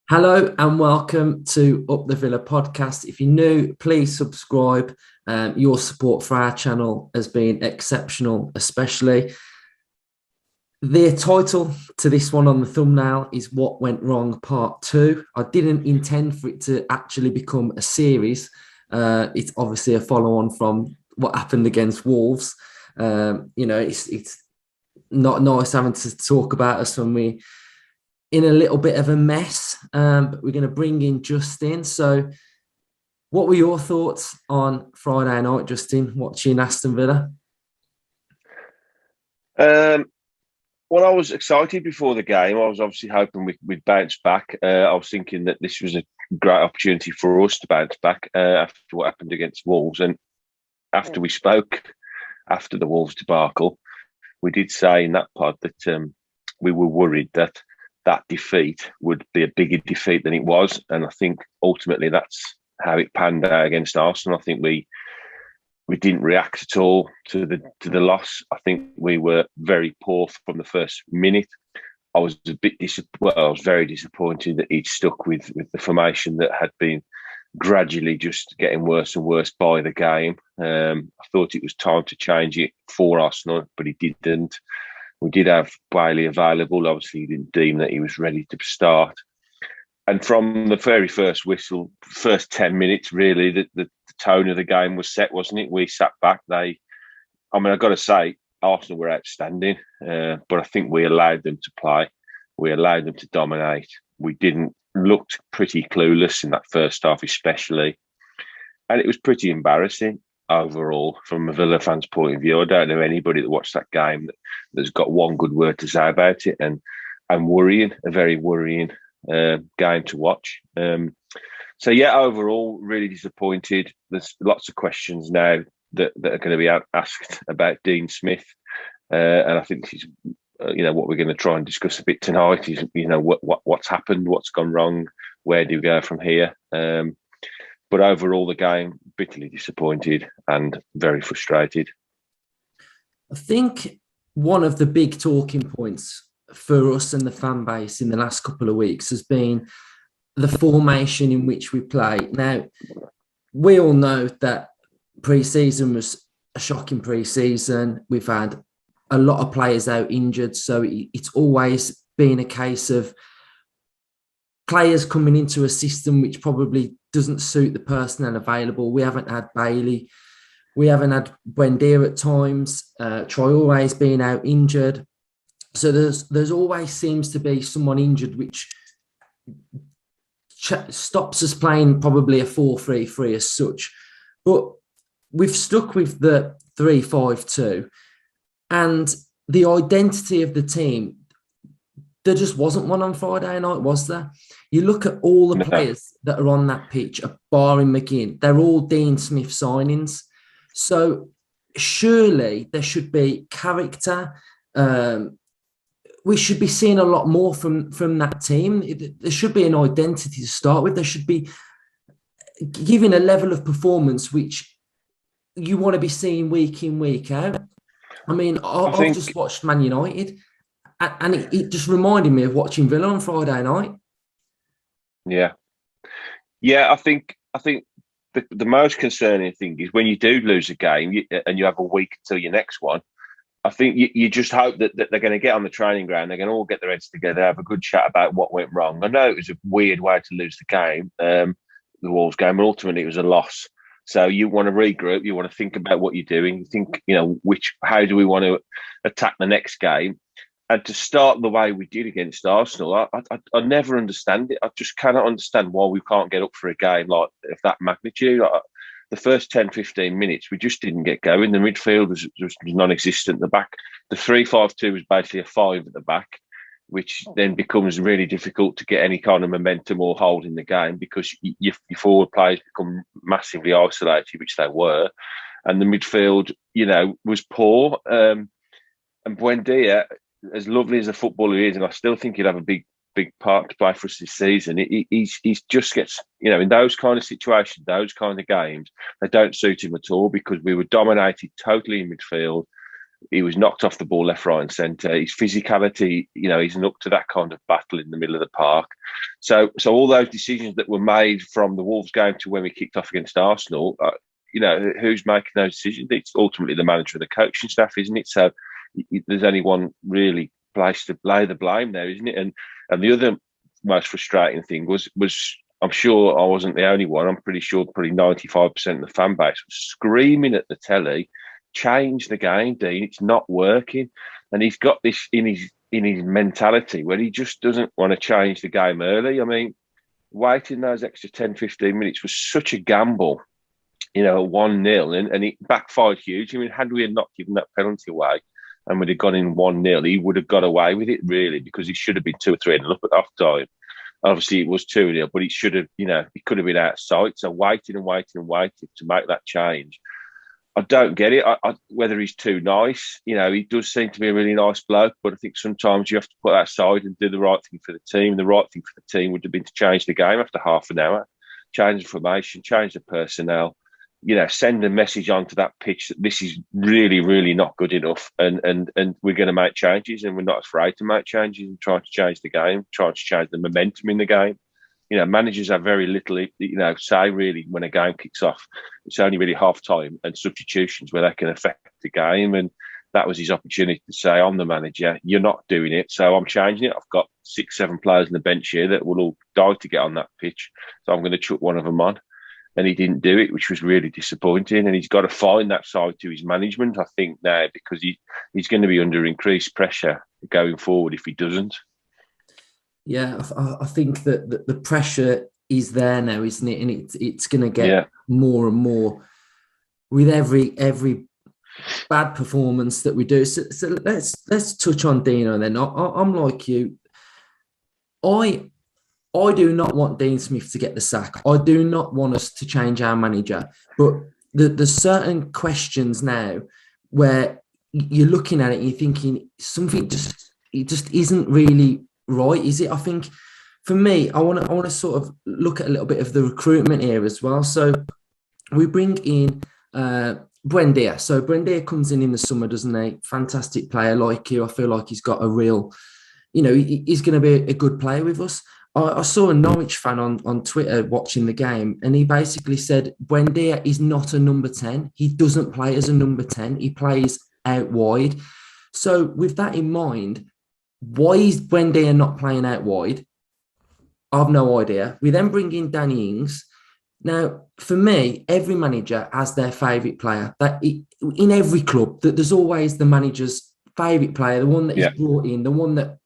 Hello and welcome to Up the Villa podcast. If you're new, please subscribe. Your support for our channel has been exceptional, especially. The title to this one on the thumbnail is What Went Wrong Part 2. I didn't intend for it to actually become a series. It's obviously a follow-on from what happened against Wolves. It's not nice having to talk about us when we in a little bit of a mess, but we're going to bring in Justin. So, what were your thoughts on Friday night, Justin, watching Aston Villa? Well, I was excited before the game. I was obviously hoping we'd bounce back. I was thinking that this was a great opportunity for us to bounce back after what happened against Wolves. And after we spoke after the Wolves debacle, we did say in that pod that we were worried that defeat would be a bigger defeat than it was. And I think ultimately that's how it panned out against Arsenal. I think we didn't react at all to the loss. I think we were very poor from the first minute. I was I was very disappointed that he'd stuck with the formation that had been gradually just getting worse and worse by the game. I thought it was time to change it for Arsenal, but he didn't. We did have Bailey available. Obviously, he didn't deem that he was ready to start. And from the very first whistle, first 10 minutes, really, the tone of the game was set, wasn't it? We sat back. I've got to say, Arsenal were outstanding, but I think we allowed them to play. We allowed them to dominate. We didn't looked pretty clueless in that first half, especially. And it was pretty embarrassing overall from a Villa fan's point of view. I don't know anybody that watched that game that's got one good word to say about it, and worrying, a very worrying game to watch. So yeah, overall, really disappointed. There's lots of questions now that are going to be asked about Dean Smith, and I think he's, what we're going to try and discuss a bit tonight is, what's happened, what's gone wrong, where do we go from here. But overall, the game, bitterly disappointed and very frustrated. I think one of the big talking points for us and the fan base in the last couple of weeks has been the formation in which we play. Now, we all know that pre-season was a shocking pre-season. We've had a lot of players out injured, so it's always been a case of players coming into a system which probably doesn't suit the personnel available. We haven't had Bailey. We haven't had Buendia at times. Traore's been out injured. So there's always seems to be someone injured, which stops us playing probably a 4-3-3 as such. But we've stuck with the 3-5-2. And the identity of the team, there just wasn't one on Friday night, was there? You look at all the players that are on that pitch, barring McGinn, they're all Dean Smith signings. So surely there should be character. We should be seeing a lot more from that team. There should be an identity to start with. There should be giving a level of performance which you want to be seeing week in, week out. I mean, I've just watched Man United, and it just reminded me of watching Villa on Friday night. Yeah. I think the most concerning thing is when you do lose a game and you have a week until your next one. I think you just hope that they're going to get on the training ground. They're going to all get their heads together, have a good chat about what went wrong. I know it was a weird way to lose the game, the Wolves game, but ultimately it was a loss. So you want to regroup. You want to think about what you're doing. You think, how do we want to attack the next game? And to start the way we did against Arsenal, I never understand it. I just cannot understand why we can't get up for a game like of that magnitude. The first 10, 15 minutes, we just didn't get going. The midfield was non-existent. The back, the 3-5-2 was basically a 5 at the back, which then becomes really difficult to get any kind of momentum or hold in the game because your forward players become massively isolated, which they were. And the midfield, was poor. And Buendia, as lovely as a footballer he is, and I still think he'd have a big part to play for us this season. He's just gets, in those kind of situations, those kind of games, they don't suit him at all because we were dominated totally in midfield. He was knocked off the ball left, right, and centre. His physicality, he's up to that kind of battle in the middle of the park. So all those decisions that were made from the Wolves game to when we kicked off against Arsenal, who's making those decisions? It's ultimately the manager and the coaching staff, isn't it? So there's only one really place to lay the blame there, isn't it? And the other most frustrating thing was I'm sure I wasn't the only one. I'm pretty sure probably 95% of the fan base was screaming at the telly, change the game, Dean. It's not working. And he's got this in his mentality where he just doesn't want to change the game early. I mean, waiting those extra 10, 15 minutes was such a gamble, 1-0, and it backfired huge. I mean, had we not given that penalty away and we'd have gone in 1-0, he would have got away with it, really, because he should have been 2 or 3-0 up at half time. Obviously, it was 2-0, but it should have, it could have been out of sight. So waiting to make that change. I don't get it. Whether he's too nice, he does seem to be a really nice bloke, but I think sometimes you have to put that aside and do the right thing for the team. The right thing for the team would have been to change the game after half an hour, change the formation, change the personnel, send a message onto that pitch that this is really, really not good enough, and we're going to make changes, and we're not afraid to make changes and try to change the game, try to change the momentum in the game. Managers have very little, say really when a game kicks off. It's only really half time and substitutions where they can affect the game. And that was his opportunity to say, I'm the manager, you're not doing it, so I'm changing it. I've got 6, 7 players on the bench here that will all die to get on that pitch, so I'm going to chuck one of them on. And he didn't do it, which was really disappointing. And he's got to find that side to his management, I think, now, because he's going to be under increased pressure going forward if he doesn't. Yeah, I think that the pressure is there now, isn't it? And it's going to get more and more with every bad performance that we do. So let's touch on Dino then. I'm like you. I do not want Dean Smith to get the sack. I do not want us to change our manager. But there's certain questions now where you're looking at it and you're thinking something just isn't really right, is it? I think for me, I want to sort of look at a little bit of the recruitment here as well. So we bring in Buendia. So Buendia comes in the summer, doesn't he? Fantastic player like you. I feel like he's got a real, he's going to be a good player with us. I saw a Norwich fan on Twitter watching the game, and he basically said Buendia is not a number 10. He doesn't play as a number 10. He plays out wide. So with that in mind, why is Buendia not playing out wide? I've no idea. We then bring in Danny Ings. Now, for me, every manager has their favourite player. In every club, there's always the manager's favourite player, the one that is brought in, the one that,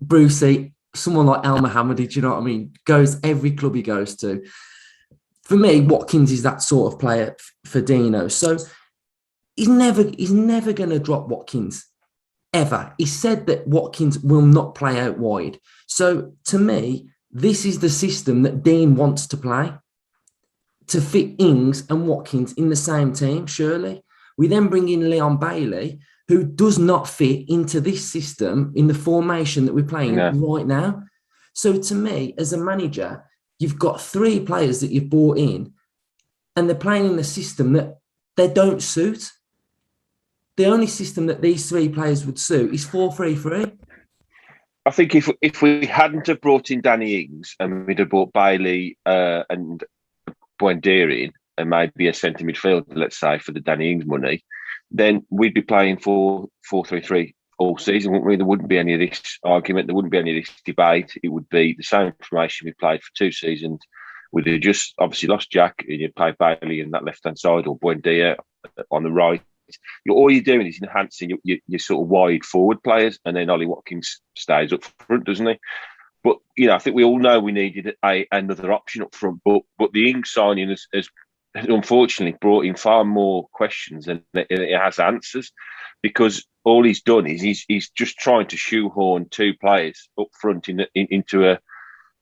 Brucey, someone like Al Mohammadi, do you know what I mean? Goes every club he goes to. For me, Watkins is that sort of player for Dino. So he's never going to drop Watkins. Ever. He said that Watkins will not play out wide. So to me, this is the system that Dean wants to play, to fit Ings and Watkins in the same team, surely. We then bring in Leon Bailey, who does not fit into this system in the formation that we're playing right now. So to me, as a manager, you've got 3 players that you've brought in, and they're playing in a system that they don't suit. The only system that these 3 players would suit is 4-3-3. I think if we hadn't have brought in Danny Ings and we'd have brought Bailey and Buendia in, and maybe a centre midfielder, let's say, for the Danny Ings money, then we'd be playing 4-3-3 all season, wouldn't we? There wouldn't be any of this argument. There wouldn't be any of this debate. It would be the same formation we played for 2 seasons. We'd have just obviously lost Jack, and you'd play Bailey in that left-hand side or Buendia on the right. All you're doing is enhancing your sort of wide forward players, and then Ollie Watkins stays up front, doesn't he? But I think we all know we needed another option up front. But the Ings signing has unfortunately brought in far more questions than it has answers, because all he's done is he's just trying to shoehorn 2 players up front into a.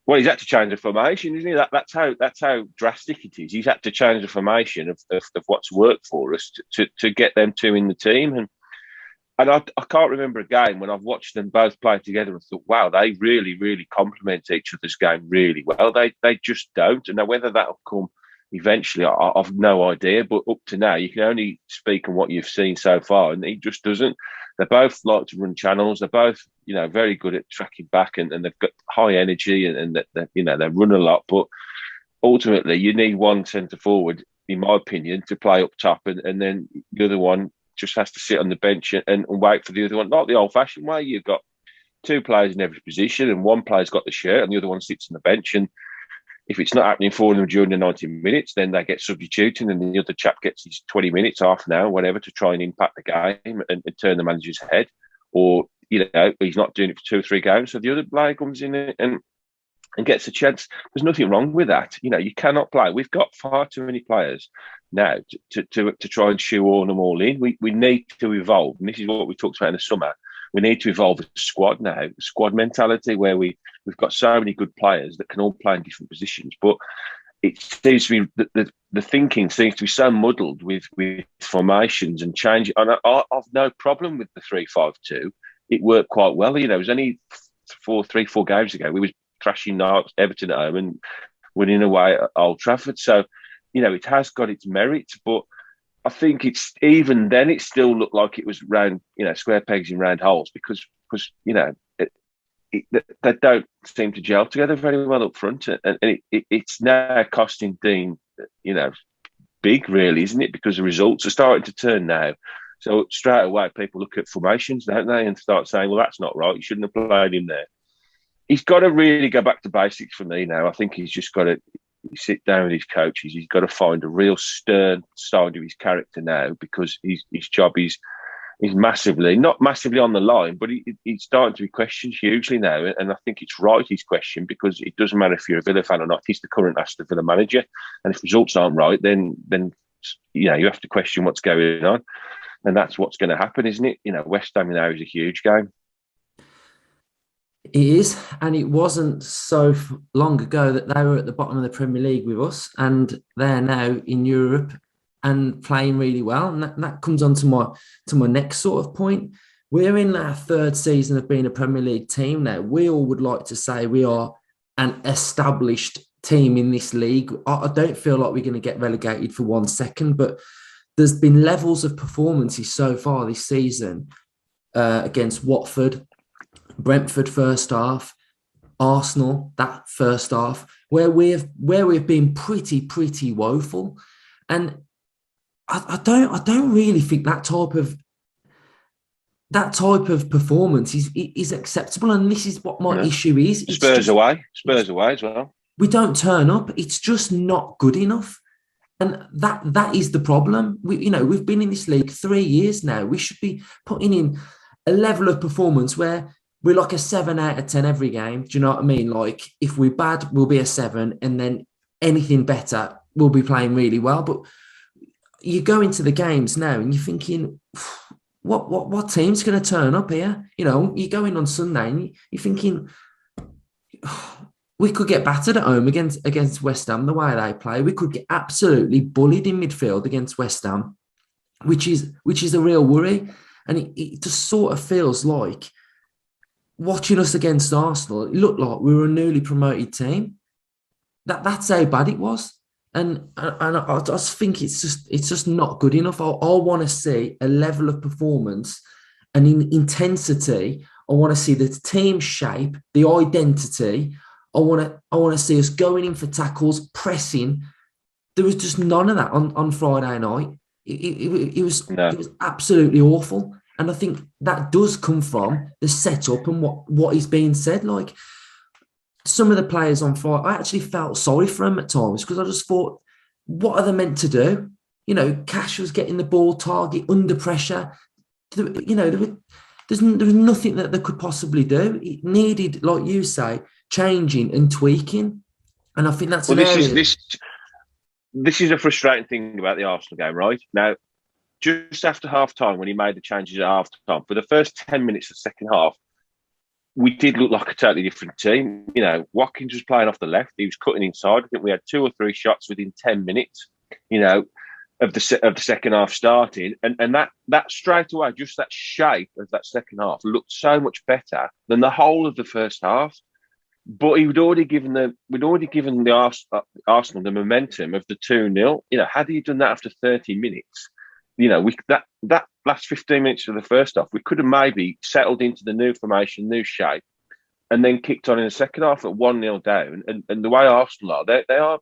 Well, he's had to change the formation, isn't he? That's how drastic it is. He's had to change the formation of what's worked for us to get them 2 in the team. And I can't remember a game when I've watched them both play together and thought, wow, they really, really complement each other's game really well. They just don't. And now whether that'll come eventually. I've no idea, but up to now, you can only speak on what you've seen so far, and he just doesn't. They both like to run channels. They're both, very good at tracking back, and they've got high energy, and they run a lot. But ultimately, you need one centre forward, in my opinion, to play up top, and then the other one just has to sit on the bench and wait for the other one. Not the old-fashioned way. You've got two players in every position, and one player's got the shirt, and the other one sits on the bench. And if it's not happening for them during the 90 minutes, then they get substituted, and the other chap gets his 20 minutes, half an hour, whatever, to try and impact the game and turn the manager's head. Or, he's not doing it for 2 or 3 games, so the other player comes in and gets a chance. There's nothing wrong with that. You cannot play. We've got far too many players now to try and shoehorn them all in. We need to evolve, and this is what we talked about in the summer. We need to evolve a squad now, squad mentality, where we've got so many good players that can all play in different positions. But it seems to be the thinking seems to be so muddled with formations and change. And I've no problem with the 3-5-2. It worked quite well. It was only 4 games ago we was thrashing Everton at home and winning away at Old Trafford. So, it has got its merits, but I think it's even then it still looked like it was round, square pegs in round holes because they don't seem to gel together very well up front, and it's now costing Dean, big, really, isn't it? Because the results are starting to turn now. So straight away, people look at formations, don't they, and start saying, "Well, that's not right. You shouldn't have played him there." He's got to really go back to basics for me now. I think he's just got to sit down with his coaches. He's got to find a real stern side to his character now, because his job is not massively on the line, but he's starting to be questioned hugely now. And I think it's right he's questioned, because it doesn't matter if you're a Villa fan or not. He's the current Aston Villa manager, and if results aren't right, then you have to question what's going on, and that's what's going to happen, isn't it? West Ham now is a huge game. It is, and it wasn't so long ago that they were at the bottom of the Premier League with us, and they're now in Europe and playing really well. And that comes on to my next sort of point. We're in our 3rd season of being a Premier League team now. We all would like to say we are an established team in this league. I don't feel like we're going to get relegated for 1 second, but there's been levels of performances so far this season against Watford, Brentford first half, Arsenal that first half, where we've been pretty woeful, and I don't really think that type of performance is acceptable. And this is what my issue is. Spurs away as well. We don't turn up. It's just not good enough, and that is the problem. We've been in this league 3 years now. We should be putting in a level of performance where we're like a 7 out of 10 every game. Do you know what I mean? Like, if we're bad, we'll be a 7, and then anything better, we'll be playing really well. But you go into the games now and you're thinking, what team's going to turn up here? You go in on Sunday and you're thinking, we could get battered at home against West Ham the way they play. We could get absolutely bullied in midfield against West Ham, which is a real worry. And it just sort of feels like, watching us against Arsenal, it looked like we were a newly promoted team. That's how bad it was, and I just think it's just not good enough. I want to see a level of performance and intensity. I want to see the team shape, the identity. I want to see us going in for tackles, pressing. There was just none of that on Friday night. It was absolutely awful. And I think that does come from the setup and what is being said. Like, some of the players on Friday, I actually felt sorry for them at times, because I just thought, what are they meant to do? Cash was getting the ball target under pressure. There was nothing that they could possibly do. It needed, like you say, changing and tweaking. And I think that's this is a frustrating thing about the Arsenal game, right? Now, just after half-time, when he made the changes at half-time, for the first 10 minutes of the second half, we did look like a totally different team. Watkins was playing off the left. He was cutting inside. I think we had 2 or 3 shots within 10 minutes, of the second half starting. And that straight away, just that shape of that second half looked so much better than the whole of the first half. But we'd already given the Arsenal the momentum of the 2-0. Had he done that after 30 minutes, that last 15 minutes of the first half, we could have maybe settled into the new formation, new shape, and then kicked on in the second half at 1-0 down. And the way Arsenal are, they are,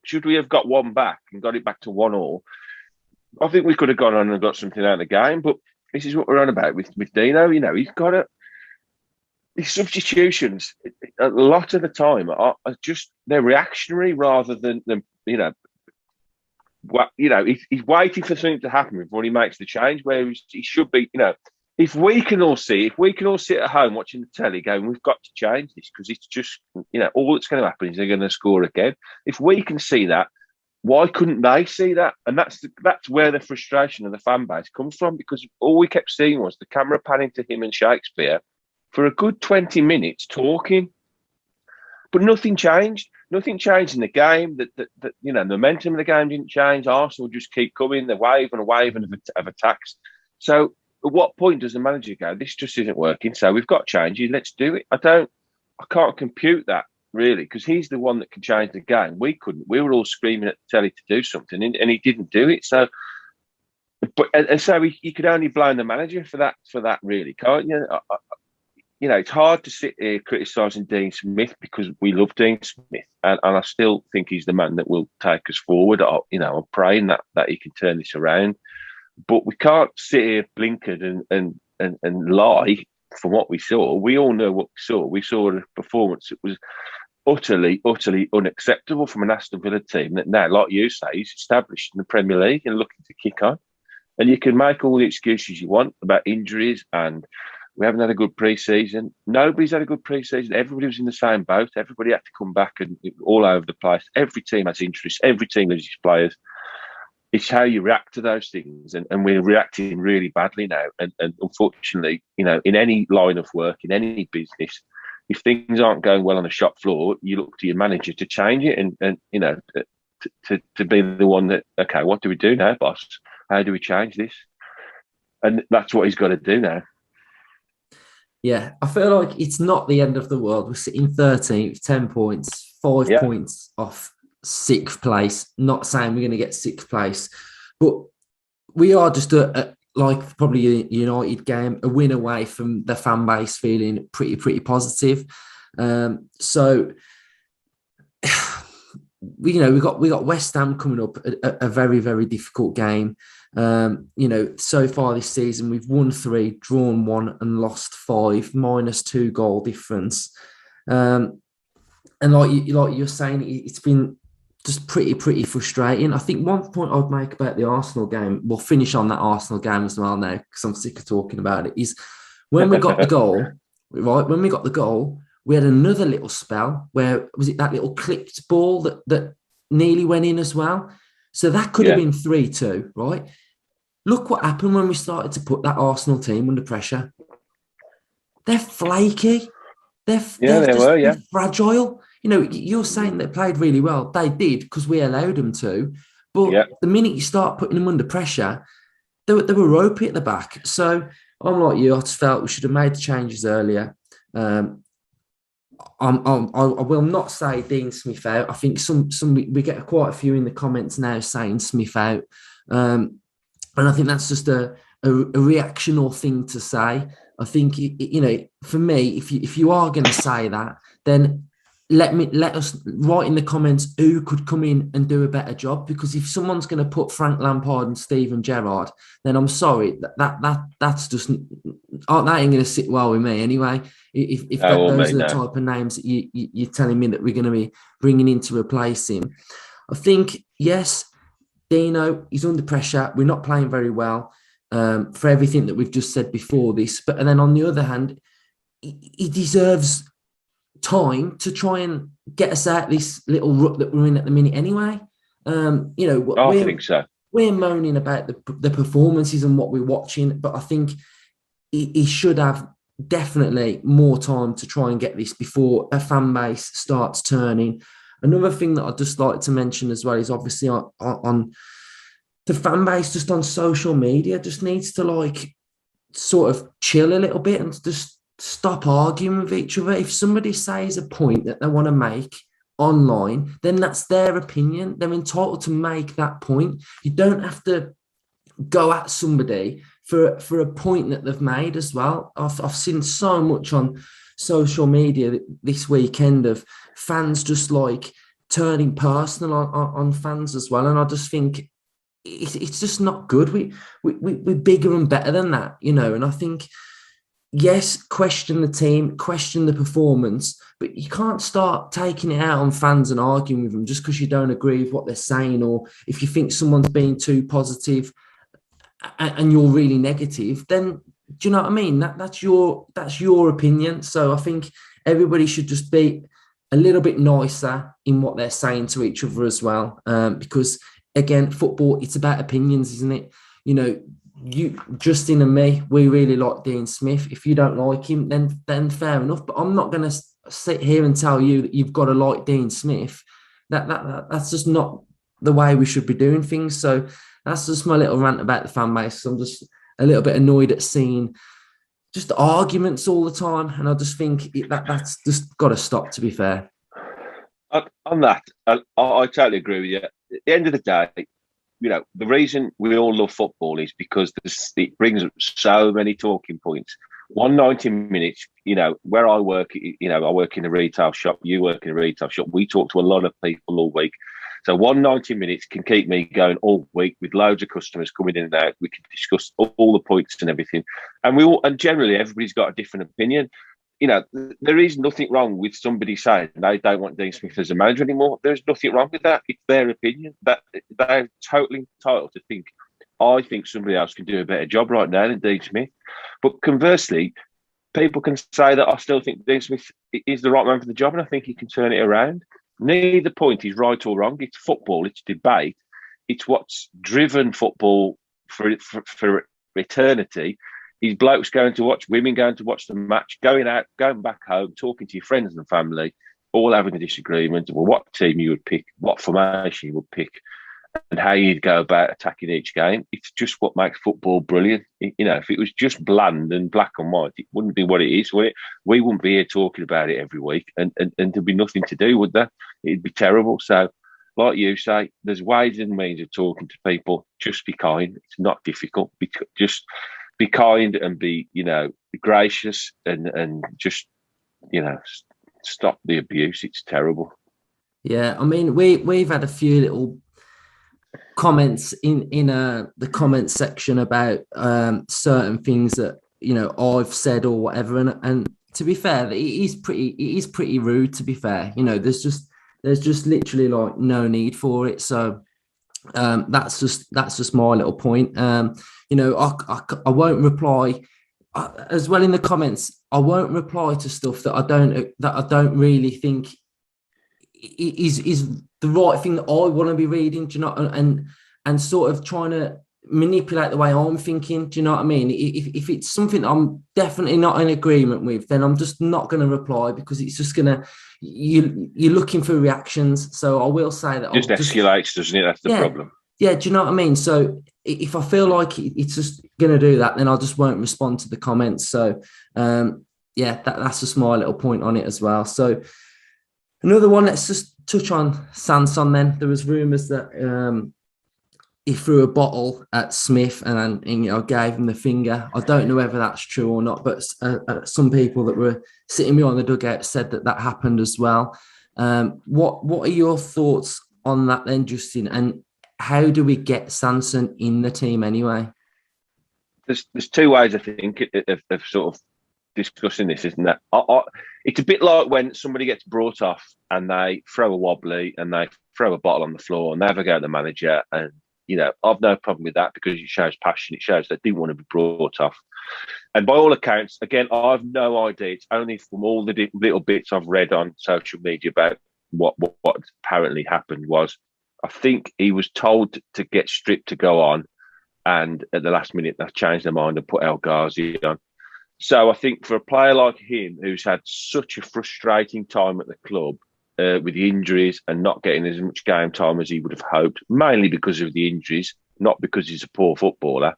should we have got one back and got it back to 1-1, I think we could have gone on and got something out of the game. But this is what we're on about with Dino. He's got to. His substitutions, a lot of the time, are just, they're reactionary rather than he's waiting for something to happen before he makes the change, where he should be, if we can all sit at home watching the telly going, we've got to change this because it's just, all that's going to happen is they're going to score again. If we can see that, why couldn't they see that? And that's where the frustration of the fan base comes from, because all we kept seeing was the camera panning to him and Shakespeare for a good 20 minutes talking, but nothing changed. Nothing changed in the game. The momentum of the game didn't change. Arsenal just keep coming. They're waving of attacks. So at what point does the manager go, this just isn't working, so we've got to change it, let's do it? I can't compute that, really, because he's the one that can change the game. We couldn't. We were all screaming at the telly to do something, and he didn't do it. So, so you could only blame the manager for that, really, can't you? It's hard to sit here criticising Dean Smith because we love Dean Smith, and I still think he's the man that will take us forward. I'm praying that he can turn this around, but we can't sit here blinkered and lie from what we saw. We all know what we saw. We saw a performance that was utterly unacceptable from an Aston Villa team that now, like you say, is established in the Premier League and looking to kick on. And you can make all the excuses you want about injuries and we haven't had a good pre-season. Nobody's had a good pre-season. Everybody was in the same boat. Everybody had to come back and all over the place. Every team has interest. Every team loses players. It's how you react to those things. And we're reacting really badly now. And unfortunately, in any line of work, in any business, if things aren't going well on the shop floor, you look to your manager to change it and to be the one that, okay, what do we do now, boss? How do we change this? And that's what he's got to do now. Yeah, I feel like it's not the end of the world. We're sitting 13th, 10 points, 5 points off 6th place. Not saying we're going to get 6th place, but we are just like probably a United game, a win away from the fan base feeling pretty positive. So we got West Ham coming up, a very, very difficult game. So far this season, we've won 3, drawn 1 and lost 5, -2 goal difference. And like you're saying, it's been just pretty frustrating. I think one point I'd make about the Arsenal game, we'll finish on that Arsenal game as well now, because I'm sick of talking about it, is when we got the goal, right? When we got the goal, we had another little spell where, was it that little clipped ball that nearly went in as well? So that could have been 3-2, right? Look what happened when we started to put that Arsenal team under pressure. They're flaky. They're fragile. You're saying they played really well. They did because we allowed them to. But the minute you start putting them under pressure, they were ropey at the back. So I'm like you. I just felt we should have made the changes earlier. I will not say Dean Smith out. I think some we get quite a few in the comments now saying Smith out, and I think that's just a reactional thing to say. I think for me, if you are going to say that, then let us write in the comments who could come in and do a better job. Because if someone's going to put Frank Lampard and Steven Gerrard, then I'm sorry, that's just that ain't going to sit well with me anyway. If those are the type of names that you're telling me that we're going to be bringing in to replace him, I think yes, Dino, he's under pressure. We're not playing very well for everything that we've just said before this. And then on the other hand, he deserves time to try and get us out this little rut that we're in at the minute anyway. I think so. We're moaning about the performances and what we're watching, but I think he should have definitely more time to try and get this before a fan base starts turning. Another thing that I'd just like to mention as well is obviously on the fan base, just on social media, just needs to sort of chill a little bit and just stop arguing with each other. If somebody says a point that they want to make online, then that's their opinion. They're entitled to make that point. You don't have to go at somebody for a point that they've made as well. I've seen so much on social media this weekend of fans just like turning personal on fans as well. And I just think it's just not good. We're bigger and better than that, you know. And I think, yes, question the team, question the performance, but you can't start taking it out on fans and arguing with them just because you don't agree with what they're saying, or if you think someone's being too positive and you're really negative, then do you know what I mean? That's your opinion. So I think everybody should just be a little bit nicer in what they're saying to each other as well, because again, football, it's about opinions, isn't it? You know, you, Justin and me, we really like Dean Smith. If you don't like him, then fair enough. But I'm not going to sit here and tell you that you've got to like Dean Smith. That's just not the way we should be doing things. So that's just my little rant about the fan base. I'm just a little bit annoyed at seeing just arguments all the time, and I just think that's just got to stop. To be fair, on that, I totally agree with you. At the end of the day, you know, the reason we all love football is because it brings up so many talking points. 190 minutes, you know, where I work, you know, I work in a retail shop, you work in a retail shop. We talk to a lot of people all week. So 190 minutes can keep me going all week with loads of customers coming in and out. We can discuss all the points and everything. And generally everybody's got a different opinion. You know, there is nothing wrong with somebody saying they don't want Dean Smith as a manager anymore. There's nothing wrong with that. It's their opinion. That they're totally entitled to think, I think somebody else can do a better job right now than Dean Smith. But conversely, people can say that I still think Dean Smith is the right man for the job, and I think he can turn it around. Neither point is right or wrong. It's football. It's debate. It's what's driven football for eternity. These blokes going to watch, women going to watch the match, going out, going back home, talking to your friends and family, all having a disagreement. Well, what team you would pick, what formation you would pick, and how you'd go about attacking each game. It's just what makes football brilliant. You know, if it was just bland and black and white, it wouldn't be what it is, would it? We wouldn't be here talking about it every week, and there'd be nothing to do, would there? It'd be terrible. So, like you say, there's ways and means of talking to people. Just be kind. It's not difficult. Just be kind and be, you know, be gracious and just, you know, stop the abuse. It's terrible. yeah. I mean, we've had a few little comments in the comment section about certain things that, you know, I've said or whatever, and to be fair, it is pretty rude. To be fair, you know, there's just literally like no need for it. So that's just my little point. You know, I won't reply as well in the comments. I won't reply to stuff that I don't really think is the right thing that I want to be reading. Do you know? And sort of trying to manipulate the way I'm thinking. Do you know what I mean? If it's something I'm definitely not in agreement with, then I'm just not going to reply, because it's just going to, you're looking for reactions. So I will say that just escalates, doesn't it? That's the problem. Yeah, do you know what I mean? So if I feel like it's just going to do that, then I just won't respond to the comments. So yeah, that's just my little point on it as well. So another one, let's just touch on Sanson then. There was rumours that he threw a bottle at Smith and you know, gave him the finger. I don't know whether that's true or not, but some people that were sitting behind the dugout said that happened as well. What are your thoughts on that then, Justin? And how do we get Sanson in the team anyway? There's two ways, I think, of sort of discussing this, isn't there? It's a bit like when somebody gets brought off and they throw a wobbly and they throw a bottle on the floor and they have a go at the manager, and you know, I've no problem with that because it shows passion. It shows they didn't want to be brought off. And by all accounts, again, I've no idea. It's only from all the little bits I've read on social media about what apparently happened was, I think he was told to get stripped to go on, and at the last minute they changed their mind and put El Ghazi on. So I think for a player like him, who's had such a frustrating time at the club with the injuries and not getting as much game time as he would have hoped, mainly because of the injuries, not because he's a poor footballer,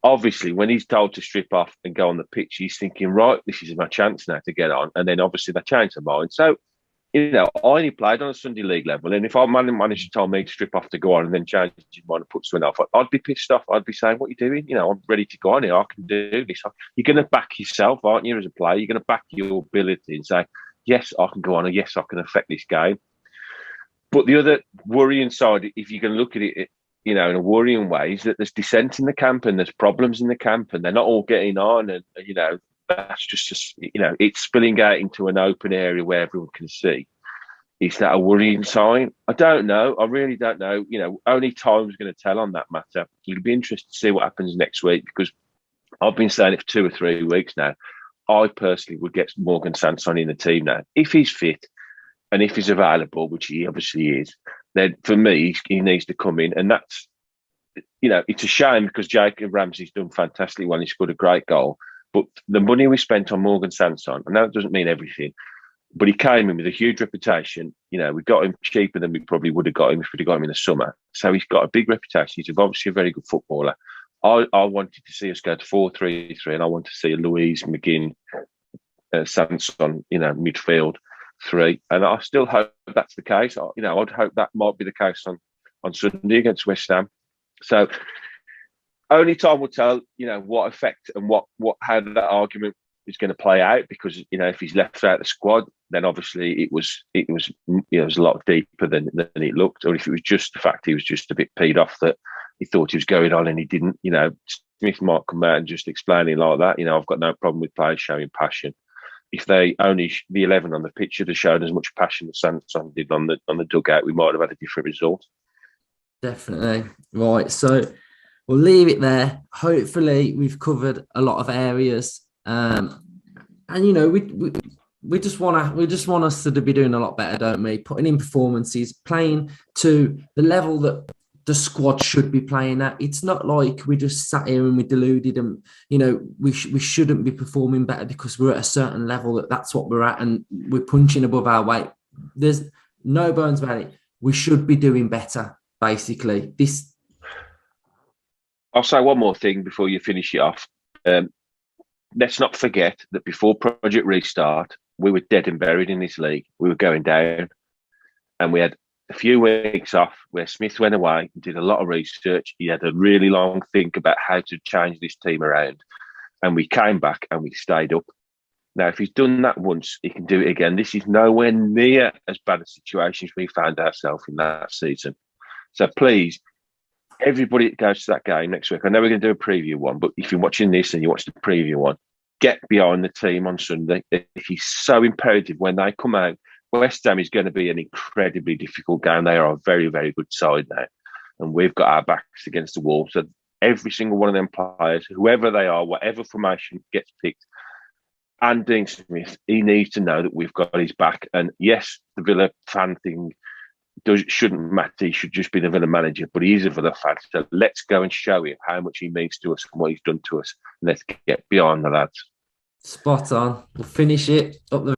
obviously, when he's told to strip off and go on the pitch, he's thinking, right, this is my chance now to get on. And then obviously they change their mind. So, I only played on a Sunday league level. And if our manager told me to strip off to go on and then change his mind and put something off, I'd be pissed off. I'd be saying, what are you doing? I'm ready to go on here. I can do this. You're going to back yourself, aren't you, as a player? You're going to back your ability and say, yes, I can go on, and yes, I can affect this game. But the other worrying side, if you can look at it, in a worrying way, is that there's dissent in the camp and there's problems in the camp and they're not all getting on. And, that's just it's spilling out into an open area where everyone can see. Is that a worrying sign? I don't know. I really don't know. Only time's going to tell on that matter. It'll be interesting to see what happens next week, because I've been saying it for 2 or 3 weeks now. I personally would get Morgan Sanson in the team now. If he's fit and if he's available, which he obviously is, then for me, he needs to come in. And that's, it's a shame because Jacob Ramsey's done fantastically well. He scored a great goal. But the money we spent on Morgan Sanson, I know it doesn't mean everything, but he came in with a huge reputation. We got him cheaper than we probably would have got him if we'd have got him in the summer. So he's got a big reputation. He's obviously a very good footballer. I wanted to see us go to 4-3-3, and I want to see Louise, McGinn, Sanson, midfield 3. And I still hope that's the case. I'd hope that might be the case on Sunday against West Ham. So only time will tell, what effect and how that argument is going to play out, because if he's left out the squad, then obviously it was a lot deeper than it looked. Or if it was just the fact he was just a bit peed off that he thought he was going on and he didn't. Smith might come out and just explain it like that. I've got no problem with players showing passion. If the 11 on the pitch had shown as much passion as Sanson did on the dugout, we might have had a different result. Definitely. Right, so we'll leave it there. Hopefully we've covered a lot of areas. And we just want us to be doing a lot better, don't we? Putting in performances, playing to the level that the squad should be playing at. It's not like we just sat here and we deluded and we shouldn't be performing better because we're at a certain level that's what we're at and we're punching above our weight. There's no bones about it. We should be doing better, basically. I'll say one more thing before you finish it off. Let's not forget that before Project Restart, we were dead and buried in this league. We were going down, and we had a few weeks off where Smith went away and did a lot of research. He had a really long think about how to change this team around, and we came back and we stayed up. Now, if he's done that once, he can do it again. This is nowhere near as bad a situation as we found ourselves in that season. So please, everybody that goes to that game next week, I know we're going to do a preview one, but if you're watching this and you watch the preview one, get behind the team on Sunday. It is so imperative when they come out. West Ham is going to be an incredibly difficult game. They are a very, very good side now. And we've got our backs against the wall. So every single one of them players, whoever they are, whatever formation gets picked, and Dean Smith, he needs to know that we've got his back. And yes, the Villa fan thing shouldn't matter. He should just be the Villa manager, but he is a Villa fan. So let's go and show him how much he means to us and what he's done to us. And let's get behind the lads. Spot on. We'll finish it up the